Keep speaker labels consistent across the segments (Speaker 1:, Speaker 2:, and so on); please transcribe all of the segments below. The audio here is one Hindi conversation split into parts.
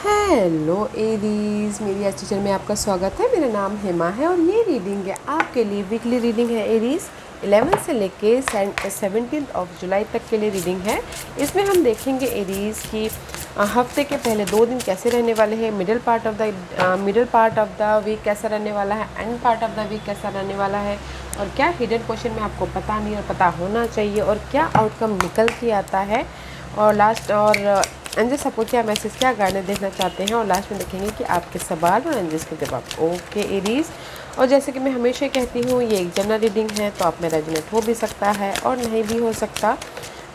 Speaker 1: हेलो एरीज, मेरी आज चैनल में आपका स्वागत है। मेरा नाम हेमा है और ये रीडिंग है आपके लिए वीकली रीडिंग है। एरीज 11 से लेके 17 ऑफ जुलाई तक के लिए रीडिंग है। इसमें हम देखेंगे एरीज की हफ्ते के पहले 2 दिन कैसे रहने वाले हैं, middle part of the week कैसा रहने वाला है, and part of the week कैसा रहने वाला है, और क्या हिडन क्वेश्चन में आपको पता नहीं और पता होना चाहिए, और क्या आउटकम निकल के आता है, और लास्ट और एंजल सपोर्ट क्या मैसेज क्या गाइडेंस देखना चाहते हैं, और लास्ट में देखेंगे कि आपके सवाल और एंजल्स के जवाब। ओके एरीज, और जैसे कि मैं हमेशा कहती हूँ ये एक जनरल रीडिंग है, तो आप में रेजोनेट हो भी सकता है और नहीं भी हो सकता।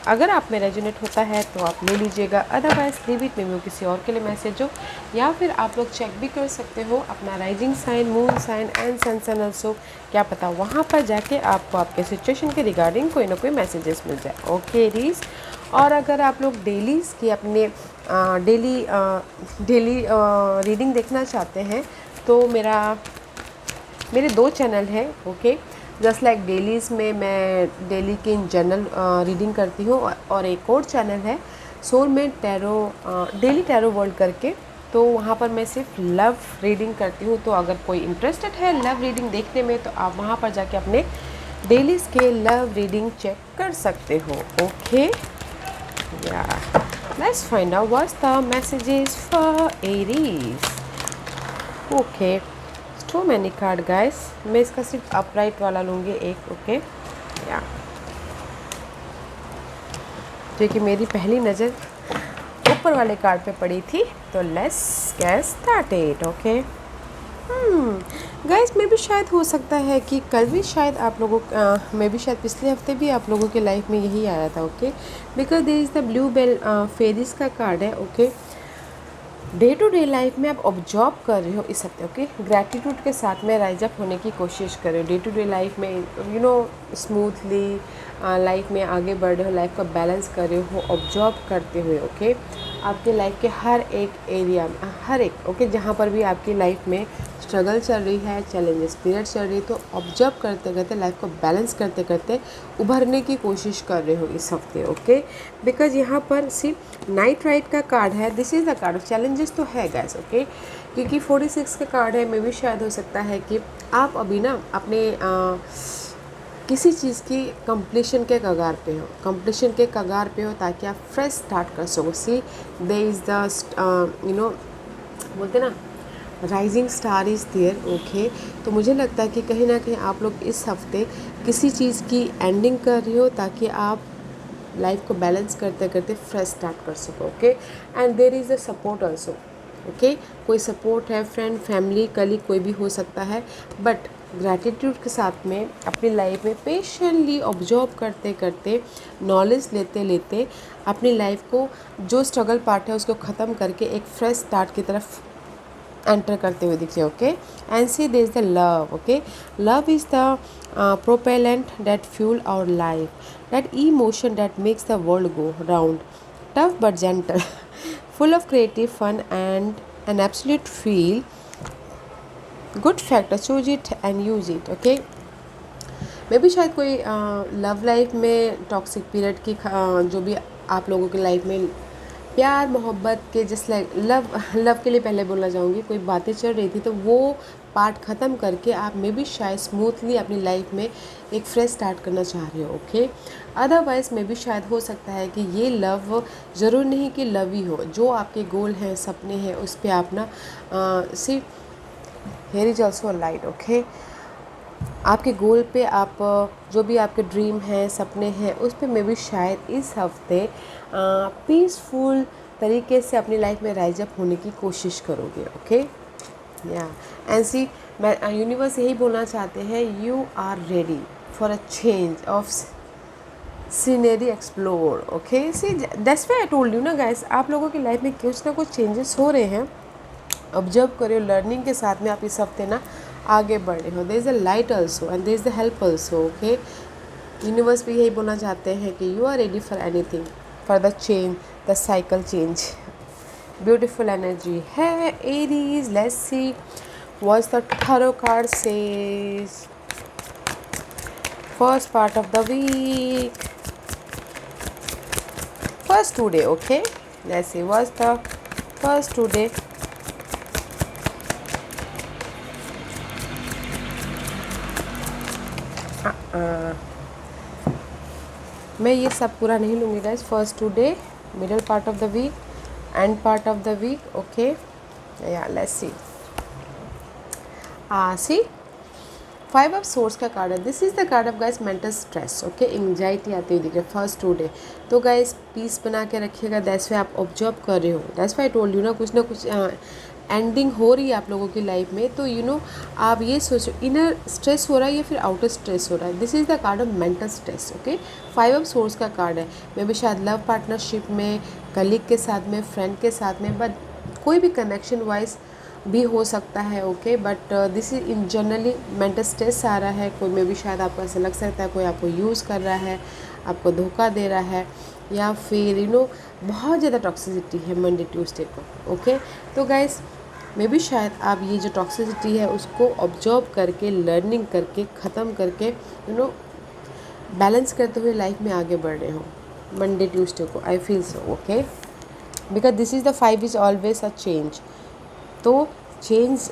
Speaker 1: अगर आप में रेजोनेट होता है तो आप ले लीजिएगा, अदरवाइज लीव इट, में वो किसी और के लिए मैसेज हो, या फिर आप लोग चेक भी कर सकते हो अपना rising sign, moon sign and sun sign also. क्या पता वहाँ पर जाके आपको आपके सिचुएशन के रिगार्डिंग कोई ना कोई मैसेजेस मिल जाए। ओके एरीज, और अगर आप लोग डेलीज़ की अपने डेली रीडिंग देखना चाहते हैं तो मेरे 2 चैनल हैं। ओके, जस्ट लाइक डेलीज़ में मैं डेली की इन जनरल रीडिंग करती हूँ, और एक और चैनल है सोल में टैरो, डेली टैरो वर्ल्ड करके, तो वहाँ पर मैं सिर्फ लव रीडिंग करती हूँ। तो अगर कोई इंटरेस्टेड है लव रीडिंग देखने में तो आप वहाँ पर जाके अपने डेलीज़ के लव रीडिंग चेक कर सकते हो। Okay, yeah, let's find out what's the messages for Aries. Okay, too many card guys, मैं इसका सिर्फ अपराइट वाला लूँगी एक। ओके या, जो कि मेरी पहली नज़र ऊपर वाले कार्ड पे पड़ी थी, तो let's get started. Okay guys, में भी शायद हो सकता है कि कल भी शायद आप लोगों में भी शायद पिछले हफ्ते भी आप लोगों के लाइफ में यही आया था। Okay, because there is the blue bell ferris का कार्ड है। Okay, day to day life में आप ऑब्जर्व कर रहे हो इस हफ्ते। ओके, ग्रैटिट्यूड के साथ में राइज अप होने की कोशिश कर रहे हो, डे टू डे लाइफ में स्मूथली लाइफ में आगे बढ़ रहे हो, लाइफ का बैलेंस कर रहे हो ऑब्जर्व करते हुए। ओके, आपके लाइफ के हर एक एरिया में, हर एक ओके जहाँ पर भी आपकी लाइफ में स्ट्रगल चल रही है, चैलेंजेस पीरियड चल रही है, तो ऑब्जर्व करते करते लाइफ को बैलेंस करते करते उभरने की कोशिश कर रहे हो इस हफ्ते। ओके, बिकॉज यहाँ पर सिर्फ नाइट राइड का कार्ड है, this is the card of challenges तो है गैस। ओके, क्योंकि 46 का कार्ड है, में भी शायद हो सकता है कि आप अभी ना अपने किसी चीज़ की कंप्लीशन के कगार पे हो, ताकि आप फ्रेश स्टार्ट कर सको। सी दे इज़ द बोलते ना rising star is there. Okay, तो मुझे लगता है कि कहीं ना कहीं आप लोग इस हफ्ते किसी चीज़ की एंडिंग कर रही हो, ताकि आप लाइफ को बैलेंस करते करते फ्रेश स्टार्ट कर सको। Okay, and there is a support also. Okay, कोई सपोर्ट है, फ्रेंड, फैमिली, कलीग, कोई भी हो सकता है, बट ग्रैटिट्यूड के साथ में अपनी लाइफ में पेशेंटली ऑब्जर्व करते करते, नॉलेज लेते लेते अपनी लाइफ को, जो स्ट्रगल पार्ट है उसको ख़त्म करके एक फ्रेश स्टार्ट की तरफ एंटर करते हुए दिखिए। Okay, and see there is the love. Okay, love is the propellant that fuel our life, that emotion that makes the world go round, tough but gentle, full of creative fun and an absolute feel good factor, choose it and use it. Okay, मे भी शायद कोई लव लाइफ में टॉक्सिक पीरियड की जो भी आप लोगों की लाइफ में प्यार मोहब्बत के जस्ट लाइक लव के लिए पहले बोलना चाहूँगी, कोई बातें चल रही थी, तो वो पार्ट ख़त्म करके आप में भी शायद स्मूथली अपनी लाइफ में एक फ्रेश स्टार्ट करना चाह रहे हो। ओके, अदरवाइज में भी शायद हो सकता है कि ये लव ज़रूर नहीं कि लव ही हो, जो आपके गोल हैं, सपने हैं, उस पर आप ना सिर्फ here is also light. Okay, आपके गोल पे आप जो भी आपके ड्रीम हैं, सपने हैं, उस पे मैं भी शायद इस हफ्ते पीसफुल तरीके से अपनी लाइफ में राइज अप होने की कोशिश करोगे। ओके, या एंड सी मैं यूनिवर्स यही बोलना चाहते हैं, you are ready for a change of scenery explore. Okay, see that's why I told you ना गाइस, आप लोगों की लाइफ में कुछ ना कुछ चेंजेस हो रहे हैं, ऑब्जर्व करो, लर्निंग के साथ में आप इस हफ्ते ना आगे बढ़ रहे हो। There is a light also and there is the help also. Okay, universe भी यही बोलना चाहते हैं कि you are ready for anything, for the change, the cycle change. Beautiful energy है Aries. Let's see what's the tarot card says first part of the week, first 2 day. Okay, let's see what's the first two day मैं ये सब पूरा नहीं लूँगी guys. First two day, middle part of the week, end part of the week. Okay, या let's see. See 5 of swords का कार्ड है। This is the card of guys mental stress. Okay, anxiety आती हुई दिख रही है फर्स्ट टुडे। तो गाइस पीस बना के रखिएगा। दैट्स वाई आप ऑब्जर्व कर रहे हो, दैट्स वाई टोल्ड यू ना कुछ एंडिंग हो रही है आप लोगों की लाइफ में। तो आप ये सोचो इनर स्ट्रेस हो रहा है या फिर आउटर स्ट्रेस हो रहा है। This is the card of mental stress. Okay, 5 of swords का कार्ड है। मे भी शायद लव पार्टनरशिप में, कलीग के साथ में, फ्रेंड के साथ में, बट कोई भी कनेक्शन वाइज भी हो सकता है। Okay, but this is in generally mental stress आ रहा है। कोई में भी शायद आपको ऐसा लग सकता है कोई आपको यूज़ कर रहा है, आपको धोखा दे रहा है, या फिर बहुत ज़्यादा टॉक्सिसिटी है मंडे ट्यूसडे को। ओके, तो गाइस मे भी शायद आप ये जो टॉक्सिसिटी है उसको ऑब्जर्व करके, लर्निंग करके, ख़त्म करके बैलेंस करते हुए लाइफ में आगे बढ़ रहे हो मंडे ट्यूसडे को। I feel so. Okay, because this is the 5 is always a change. तो चेंज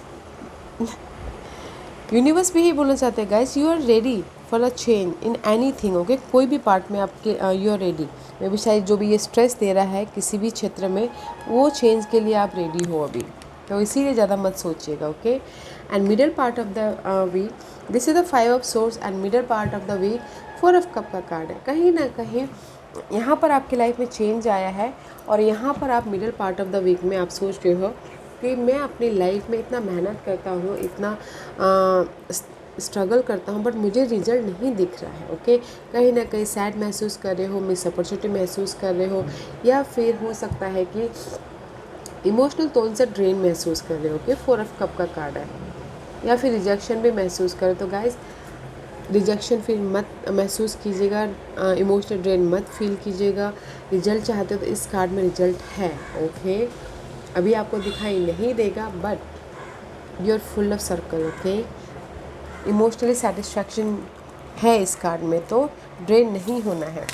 Speaker 1: यूनिवर्स भी यही बोलना चाहते हैं guys, you are ready for a change in anything. Okay, कोई भी पार्ट में आपके यू आर रेडी। मे भी शायद जो भी ये स्ट्रेस दे रहा है किसी भी क्षेत्र में, वो चेंज के लिए आप रेडी हो अभी। तो इसीलिए ज़्यादा मत सोचिएगा। Okay, and middle part of the week, this is the 5 of source and middle part of the week 4 of cup का कार्ड है। कहीं ना कहीं यहाँ पर आपकी लाइफ में चेंज आया है, और यहाँ पर आप middle part of the week में आप सोच रहे हो कि मैं अपनी लाइफ में इतना मेहनत करता हूँ, इतना स्ट्रगल करता हूँ, बट मुझे रिजल्ट नहीं दिख रहा है। ओके, कहीं ना कहीं सैड महसूस कर रहे हो, मिस अपॉर्चुनिटी महसूस कर रहे हो, या फिर हो सकता है कि इमोशनल टोन से ड्रेन महसूस कर रहे हो। ओके, 4 ऑफ कप का कार्ड है। या फिर रिजेक्शन भी महसूस करें तो गाइस रिजेक्शन फिर मत महसूस कीजिएगा, इमोशनल ड्रेन मत फील कीजिएगा। रिजल्ट चाहते हो तो इस कार्ड में रिजल्ट है। ओके, अभी आपको दिखाई नहीं देगा, but you are full of circle. Okay, emotionally satisfaction है इस कार्ड में, तो ड्रेन नहीं होना है।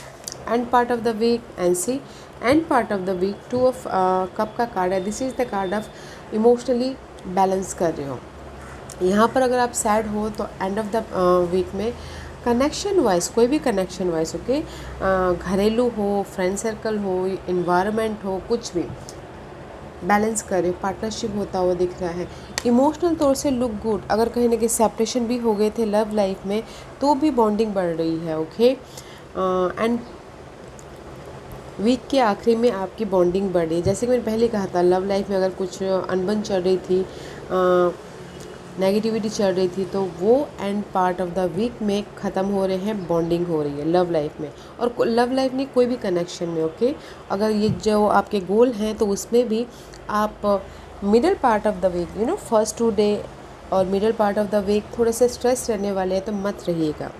Speaker 1: And part of the week, and see end part of the week 2 of cup का कार्ड है। This is the card of emotionally balance कर रहे हो। यहाँ पर अगर आप सैड हो तो एंड ऑफ द वीक में कनेक्शन वाइज, कोई भी कनेक्शन वाइज, ओके, घरेलू हो, फ्रेंड सर्कल हो, इन्वायरमेंट हो, कुछ भी बैलेंस करें। पार्टनरशिप होता हुआ दिख रहा है। इमोशनल तौर से लुक गुड। अगर कहीं ना कहीं सेपरेशन भी हो गए थे लव लाइफ में, तो भी बॉन्डिंग बढ़ रही है। ओके, एंड वीक के आखिरी में आपकी बॉन्डिंग बढ़ रही है। जैसे कि मैंने पहले कहा था, लव लाइफ में अगर कुछ अनबन चल रही थी, नेगेटिविटी चल रही थी, तो वो end part of the week में ख़त्म हो रहे हैं, बॉन्डिंग हो रही है लव लाइफ में, और लव लाइफ नहीं कोई भी कनेक्शन में। ओके, अगर ये जो आपके गोल हैं तो उसमें भी आप middle part of the week first two day और middle part of the week थोड़े से स्ट्रेस रहने वाले हैं, तो मत रहिएगा।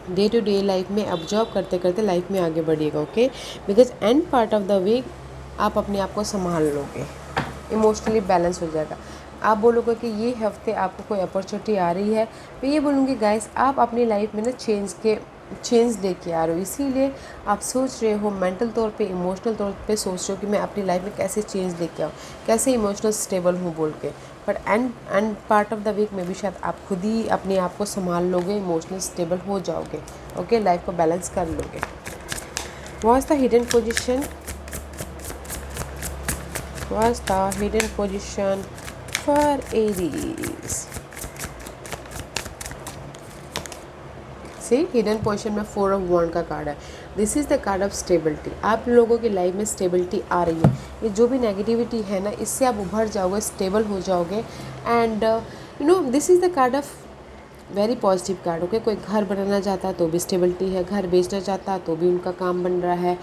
Speaker 1: डे टू डे लाइफ में ऑब्जर्व करते करते लाइफ में आगे बढ़िएगा। Okay, because end part of the week आप अपने आप को संभाल लोगे, इमोशनली बैलेंस हो जाएगा। आप बोलोगे कि ये हफ्ते आपको कोई अपॉर्चुनिटी आ रही है, मैं ये बोलूँगी गाइस आप अपनी लाइफ में ना चेंज लेके आ रहे हो, इसीलिए आप सोच रहे हो मेंटल तौर पे, इमोशनल तौर पे सोच रहे हो कि मैं अपनी लाइफ में कैसे चेंज लेके आऊँ, कैसे इमोशनल स्टेबल हूँ बोल के। But end part of the week में भी शायद आप खुद ही अपने आप को संभाल लोगे, इमोशनल स्टेबल हो जाओगे। ओके, लाइफ को बैलेंस कर लोगे। What is the hidden position? What is the hidden position for Aries? See hidden position में 4 ऑफ वॉन्ड का कार्ड है। This is the card of stability. आप लोगों की लाइफ में स्टेबिलिटी आ रही है। ये जो भी नेगेटिविटी है ना, इससे आप उभर जाओगे, स्टेबल हो जाओगे। And this is the card of very positive card. Okay, कोई घर बनाना चाहता है तो भी स्टेबिलिटी है, घर बेचना चाहता है तो भी उनका काम बन रहा है,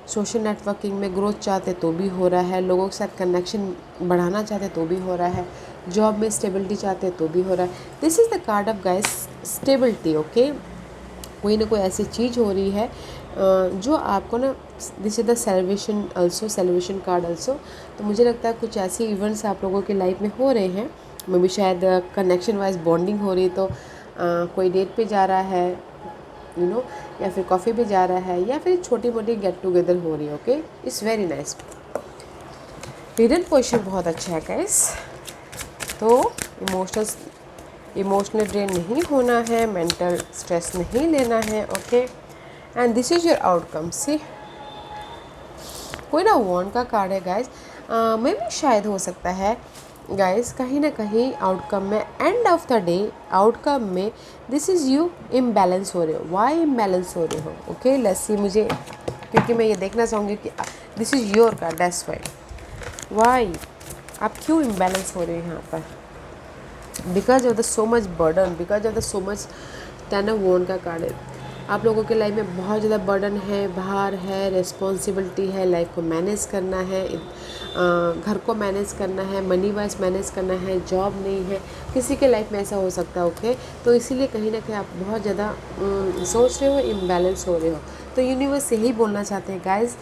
Speaker 1: सोशल नेटवर्किंग में ग्रोथ चाहते तो भी हो रहा है, लोगों के साथ कनेक्शन बढ़ाना चाहते तो भी हो रहा है, जॉब में स्टेबिलिटी चाहते तो भी हो रहा है। This is the card of guys stability. Okay, कोई ना कोई ऐसी चीज़ हो रही है जो आपको ना, this is the celebration card also. तो मुझे लगता है कुछ ऐसे इवेंट्स आप लोगों की लाइफ में हो रहे हैं, मैं भी शायद कनेक्शन वाइज बॉन्डिंग हो रही है, तो कोई डेट पे जा रहा है या फिर कॉफ़ी पे जा रहा है, या फिर छोटी मोटी गेट टुगेदर हो रही है। Okay, it's very nice. Hidden position बहुत अच्छा है गाइस। तो इमोशनल ड्रेन नहीं होना है, मेंटल स्ट्रेस नहीं लेना है, okay. And this is your outcome. See कोई ना वॉन्ड का कार्ड है गाइस। मे भी शायद हो सकता है गाइस कहीं ना कहीं आउटकम में, and of the day outcome में दिस इज़ यू इम्बैलेंस हो रहे हो। वाई इम्बैलेंस हो रहे हो, ओके लेट्स सी। मुझे क्योंकि मैं ये देखना चाहूँगी कि this is your card, that's why आप क्यों इम्बैलेंस हो रहे हो यहाँ पर। Because of the so much burden, because of the so much 10 of wand का कार्ड है। आप लोगों के लाइफ में बहुत ज़्यादा बर्डन है, भार है, रिस्पॉन्सिबिलिटी है, लाइफ को मैनेज करना है, घर को मैनेज करना है, मनी वाइज मैनेज करना है, जॉब नहीं है, किसी के लाइफ में ऐसा हो सकता है, ओके। तो इसीलिए कहीं ना कहीं आप बहुत ज़्यादा सोच रहे हो, इम्बैलेंस हो रहे हो। तो यूनिवर्स यही बोलना चाहते हैं गाइज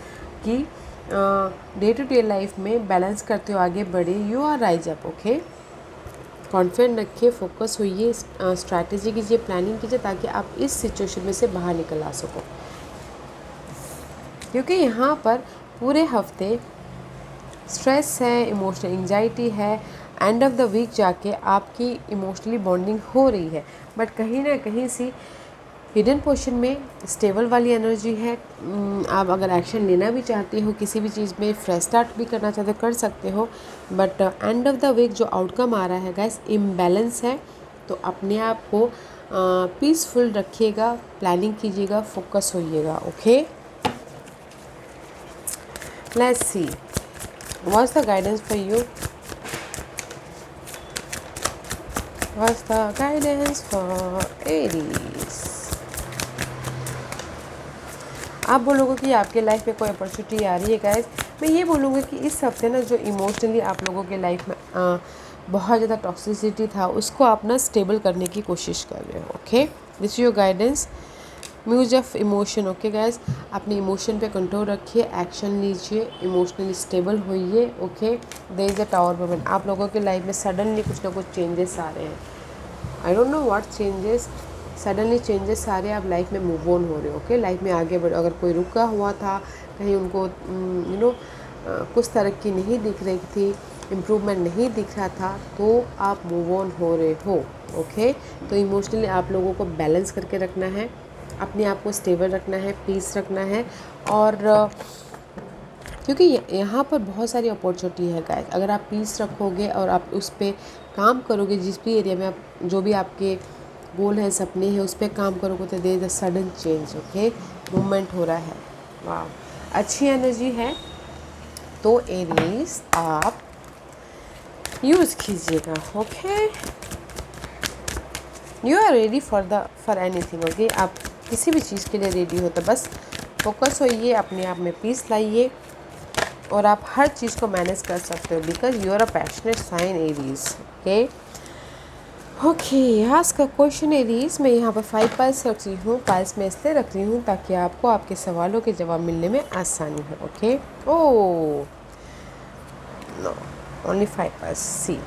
Speaker 1: कि डे टू डे लाइफ में बैलेंस करते हो, आगे बढ़े, you are rise up, okay. Confident रखिए, फोकस होइए, स्ट्रैटेजी कीजिए, प्लानिंग कीजिए ताकि आप इस सिचुएशन में से बाहर निकल आ सको। क्योंकि यहाँ पर पूरे हफ्ते स्ट्रेस है, इमोशनल एंजाइटी है, एंड ऑफ द वीक जाके आपकी इमोशनली बॉन्डिंग हो रही है, बट कहीं ना कहीं सी हिडन पोजीशन में स्टेबल वाली एनर्जी है। आप अगर एक्शन लेना भी चाहते हो, किसी भी चीज़ में फ्रेश स्टार्ट भी करना चाहते हो, कर सकते हो, but end of the week जो आउटकम आ रहा है गाइस इम्बैलेंस है। तो अपने आप को पीसफुल रखिएगा, प्लानिंग कीजिएगा, फोकस होइएगा, okay. Let's see what's the guidance for you, what's the guidance for Aries. आप बोलोगे कि आपके लाइफ में कोई अपॉर्चुनिटी आ रही है गाइस। मैं ये बोलूँगी कि इस हफ्ते ना जो इमोशनली आप लोगों के लाइफ में बहुत ज़्यादा टॉक्सिसिटी था, उसको आप ना स्टेबल करने की कोशिश कर रहे हो, okay. This your guidance, muse of emotion, okay guys. अपने इमोशन पे कंट्रोल रखिए, एक्शन लीजिए, इमोशनली स्टेबल होइए, okay. There is a tower moment. आप लोगों के लाइफ में सडनली कुछ ना कुछ चेंजेस आ रहे हैं, I don't know what changes, suddenly changes सारे आप लाइफ में मूव ऑन हो रहे हो, ओके। लाइफ में आगे बढ़ो। अगर कोई रुका हुआ था कहीं, उनको कुछ तरक्की नहीं दिख रही थी, इम्प्रूवमेंट नहीं दिख रहा था, तो आप मूव ऑन हो रहे हो, ओके। तो इमोशनली आप लोगों को बैलेंस करके रखना है, अपने आप को स्टेबल रखना है, पीस रखना है। और क्योंकि यहाँ पर बहुत सारी अपॉर्चुनिटी है गाइस। अगर आप पीस रखोगे और आप उस पर काम करोगे, जिस भी एरिया में आप, जो भी आपके गोल है, सपने हैं, उस पर काम करोगे, तो there is a sudden change, okay. Movement हो रहा है, वाह, अच्छी एनर्जी है। तो एरीज आप यूज़ कीजिएगा, okay. You are ready for anything, okay. आप किसी भी चीज़ के लिए रेडी हो, तो बस फोकस होइए, अपने आप में पीस लाइए, और आप हर चीज़ को मैनेज कर सकते हो, because you are a passionate sign Aries, okay. Okay, ask a question Aries. मैं यहाँ पर 5 पाइल्स रख रही हूँ। पाइल्स में इसलिए रख रही हूँ ताकि आपको आपके सवालों के जवाब मिलने में आसानी हो, okay. Oh no, only 5 piles, see.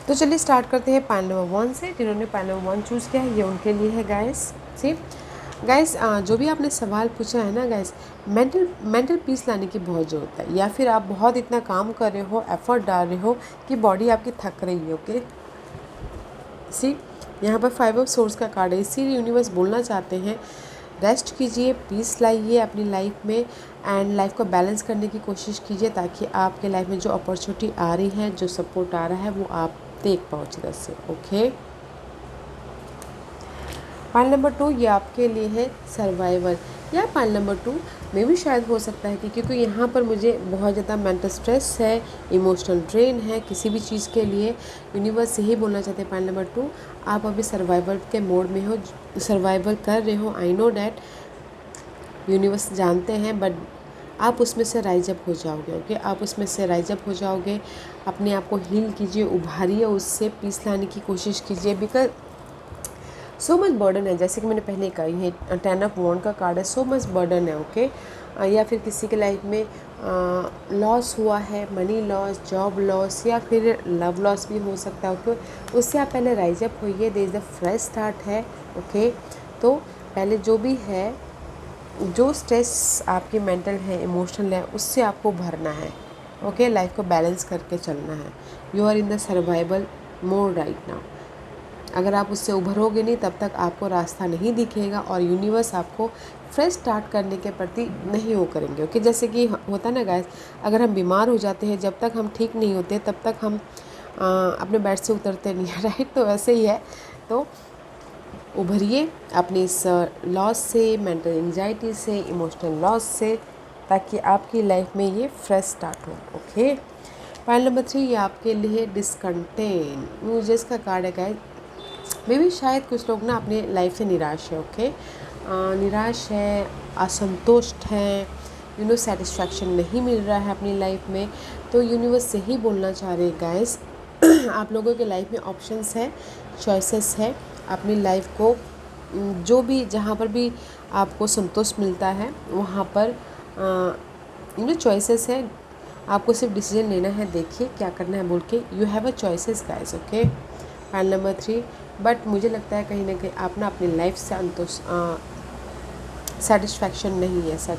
Speaker 1: तो चलिए स्टार्ट करते हैं पाइल नंबर 1 से। जिन्होंने पाइल नंबर 1 चूज़ किया है, ये उनके लिए है गाइस। सी गाइस, जो भी आपने सवाल पूछा है ना गाइस, मेंटल पीस लाने की बहुत ज़रूरत है, या फिर आप बहुत इतना काम कर रहे हो, एफर्ट डाल रहे हो कि बॉडी आपकी थक रही है, ओके। सी यहाँ पर 5 ऑफ सोर्स का कार्ड है, इसीलिए यूनिवर्स बोलना चाहते हैं रेस्ट कीजिए, पीस लाइए अपनी लाइफ में, एंड लाइफ को बैलेंस करने की कोशिश कीजिए, ताकि आपके लाइफ में जो अपॉर्चुनिटी आ रही है, जो सपोर्ट आ रहा है, वो आप देख पाओ अच्छी से, ओके। पाइल नंबर 2, ये आपके लिए है सर्वाइवल, या पाइल नंबर 2 में भी शायद हो सकता है कि, क्योंकि यहाँ पर मुझे बहुत ज़्यादा मेंटल स्ट्रेस है, इमोशनल ड्रेन है किसी भी चीज़ के लिए। यूनिवर्स यही बोलना चाहते हैं, पाइल नंबर 2 आप अभी सर्वाइवल के मोड में हो, सर्वाइवल कर रहे हो। आई नो डैट, यूनिवर्स जानते हैं, बट आप उसमें से राइज अप हो जाओगे, ओके। आप उसमें से राइज अप हो जाओगे, अपने आप को हील कीजिए, उभारिए, उससे पीस लाने की कोशिश कीजिए, बिकॉज सो मच बर्डन है। जैसे कि मैंने पहले कहा, ये 10 ऑफ वॉन्ड का कार्ड है, सो मच बर्डन है, ओके। या फिर किसी के लाइफ में लॉस हुआ है, मनी लॉस, जॉब लॉस, या फिर लव लॉस भी हो सकता है, ओके। उससे आप पहले राइज अप होइए, there is a fresh start है, ओके। तो पहले जो भी है जो स्ट्रेस आपकी मेंटल है, इमोशनल है, उससे आपको भरना है। ओके, लाइफ को बैलेंस करके चलना है। You are in the survival mode right now. अगर आप उससे उभरोगे नहीं तब तक आपको रास्ता नहीं दिखेगा और यूनिवर्स आपको फ्रेश स्टार्ट करने के प्रति नहीं वो करेंगे। ओके, जैसे कि होता ना गाइस, अगर हम बीमार हो जाते हैं, जब तक हम ठीक नहीं होते तब तक हम अपने बेड से उतरते नहीं हैं, राइट। तो वैसे ही है। तो उभरिए अपनी इस लॉस से, मेंटल एंजाइटी से, इमोशनल लॉस से, ताकि आपकी लाइफ में ये फ्रेश स्टार्ट हो। ओके, पॉइंट नंबर 3 ये आपके लिए डिसकंटेंट न्यूजेस का कार्ड है गाइस। मे भी शायद कुछ लोग ना अपने लाइफ से निराश है। ओके, निराश है, असंतुष्ट है, सेटिस्फैक्शन नहीं मिल रहा है अपनी लाइफ में। तो यूनिवर्स से ही बोलना चाह रहे हैं गाइस, आप लोगों के लाइफ में ऑप्शंस है, चॉइसेस है। अपनी लाइफ को जो भी, जहाँ पर भी आपको संतोष मिलता है वहाँ पर चॉइसेस है। आपको सिर्फ डिसीजन लेना है, देखिए क्या करना है बोल के। You have a choices guys. Okay, point number 3। But मुझे लगता है कहीं ना कहीं आप ना अपनी लाइफ से सेटिस्फैक्शन नहीं है सर।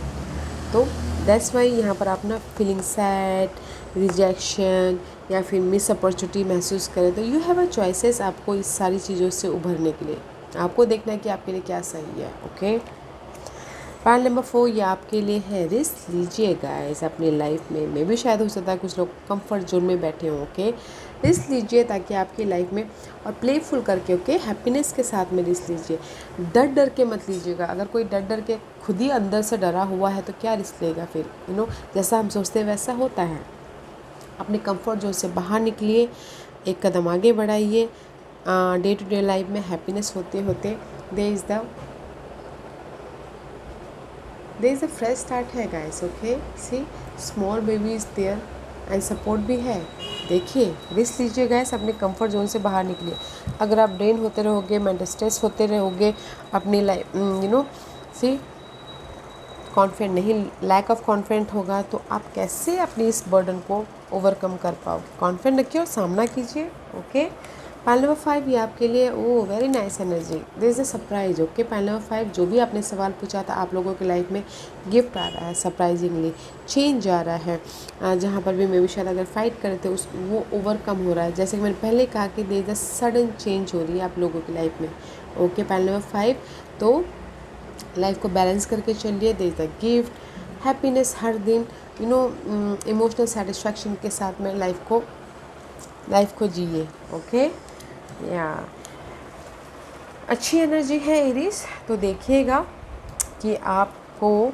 Speaker 1: तो दैट्स वाई यहाँ पर आप ना फीलिंग सैड, रिजेक्शन या फिर मिस अपॉर्चुनिटी महसूस करें। तो यू हैव अ चॉइसेस आपको इस सारी चीज़ों से उभरने के लिए। आपको देखना है कि आपके लिए क्या सही है। ओके, पॉइंट नंबर 4 ये आपके लिए है, रिस्क लीजिए गाइस अपनी लाइफ में भी शायद हो सकता है कुछ लोग कंफर्ट जोन में बैठे हों। ओके, रिस्क लीजिए ताकि आपकी लाइफ में, और प्लेफुल करके, ओके, हैप्पीनेस के साथ में रिस्क लीजिए। डर डर के मत लीजिएगा। अगर कोई डर डर के खुद ही अंदर से डरा हुआ है तो क्या रिस्क लेगा फिर। जैसा हम सोचते हैं वैसा होता है। अपने कंफर्ट जोन से बाहर निकलिए, एक कदम आगे बढ़ाइए। डे टू डे लाइफ में हैप्पीनेस होते होते there is a fresh start है guys. Okay, see small baby is there and support भी है। देखिए, रिस्क लीजिए गाइस, अपने कंफर्ट जोन से बाहर निकलिए। अगर आप ड्रेन होते रहोगे, मेंटल स्ट्रेस होते रहोगे, अपनी लाइफ सी कॉन्फिडेंट नहीं, लैक ऑफ कॉन्फिडेंट होगा, तो आप कैसे अपनी इस बर्डन को ओवरकम कर पाओगे। कॉन्फिडेंट रखिए और सामना कीजिए। ओके, पॉइंट नंबर 5 ये आपके लिए, oh very nice energy, this is a surprise. Okay, point number 5 जो भी आपने सवाल पूछा था, आप लोगों की लाइफ में गिफ्ट आ रहा है, सरप्राइजिंगली चेंज आ रहा है। जहाँ पर भी मे भी शायद अगर फाइट करे थे वो ओवरकम हो रहा है। जैसे कि मैंने पहले कहा कि there is a sudden change हो रही है आप लोगों की लाइफ में। ओके, पॉइंट नंबर 5, तो लाइफ को बैलेंस करके चलिए। There is a gift, happiness हर दिन, इमोशनल सेटिस्फैक्शन के साथ में लाइफ को जिए। ओके, या अच्छी एनर्जी है एरीज। तो देखिएगा कि आपको,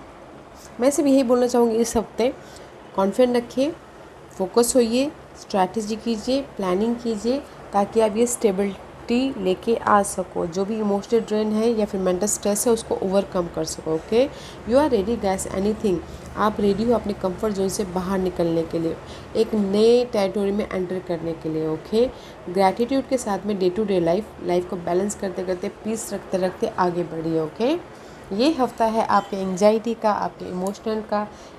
Speaker 1: मैं सिर्फ यही बोलना चाहूँगी, इस हफ्ते कॉन्फिडेंट रखिए, फोकस होइए, स्ट्रैटेजी कीजिए, प्लानिंग कीजिए, ताकि आप ये स्टेबिलिटी लेके आ सको। जो भी इमोशनल ड्रेन है या फिर मेंटल स्ट्रेस है उसको ओवरकम कर सको। Okay, you are ready guys, anything, आप रेडी हो अपने कंफर्ट जोन से बाहर निकलने के लिए, एक नए टेरिटोरी में एंटर करने के लिए। ओके, ग्रैटिट्यूड के साथ में डे टू डे लाइफ को बैलेंस करते करते, पीस रखते रखते आगे बढ़िए। ओके, ये हफ्ता है आपके एंजाइटी का, आपके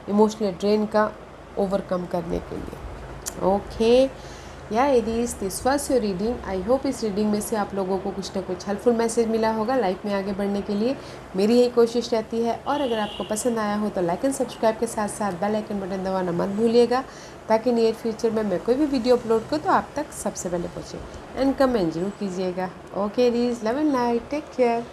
Speaker 1: इमोशनल ड्रेन का ओवरकम करने के लिए। ओके, या Aries, this was your reading. I hope इस रीडिंग में से आप लोगों को कुछ ना कुछ हेल्पफुल मैसेज मिला होगा लाइफ में आगे बढ़ने के लिए। मेरी यही कोशिश रहती है। और अगर आपको पसंद आया हो तो लाइक एंड सब्सक्राइब के साथ साथ बेल आइकन बटन दबाना मत भूलिएगा, ताकि नियर फ्यूचर में मैं कोई भी वीडियो अपलोड करूँ तो आप तक सबसे पहले पहुँचे। एंड कमेंट जरूर कीजिएगा। Okay Aries, love and light, take care.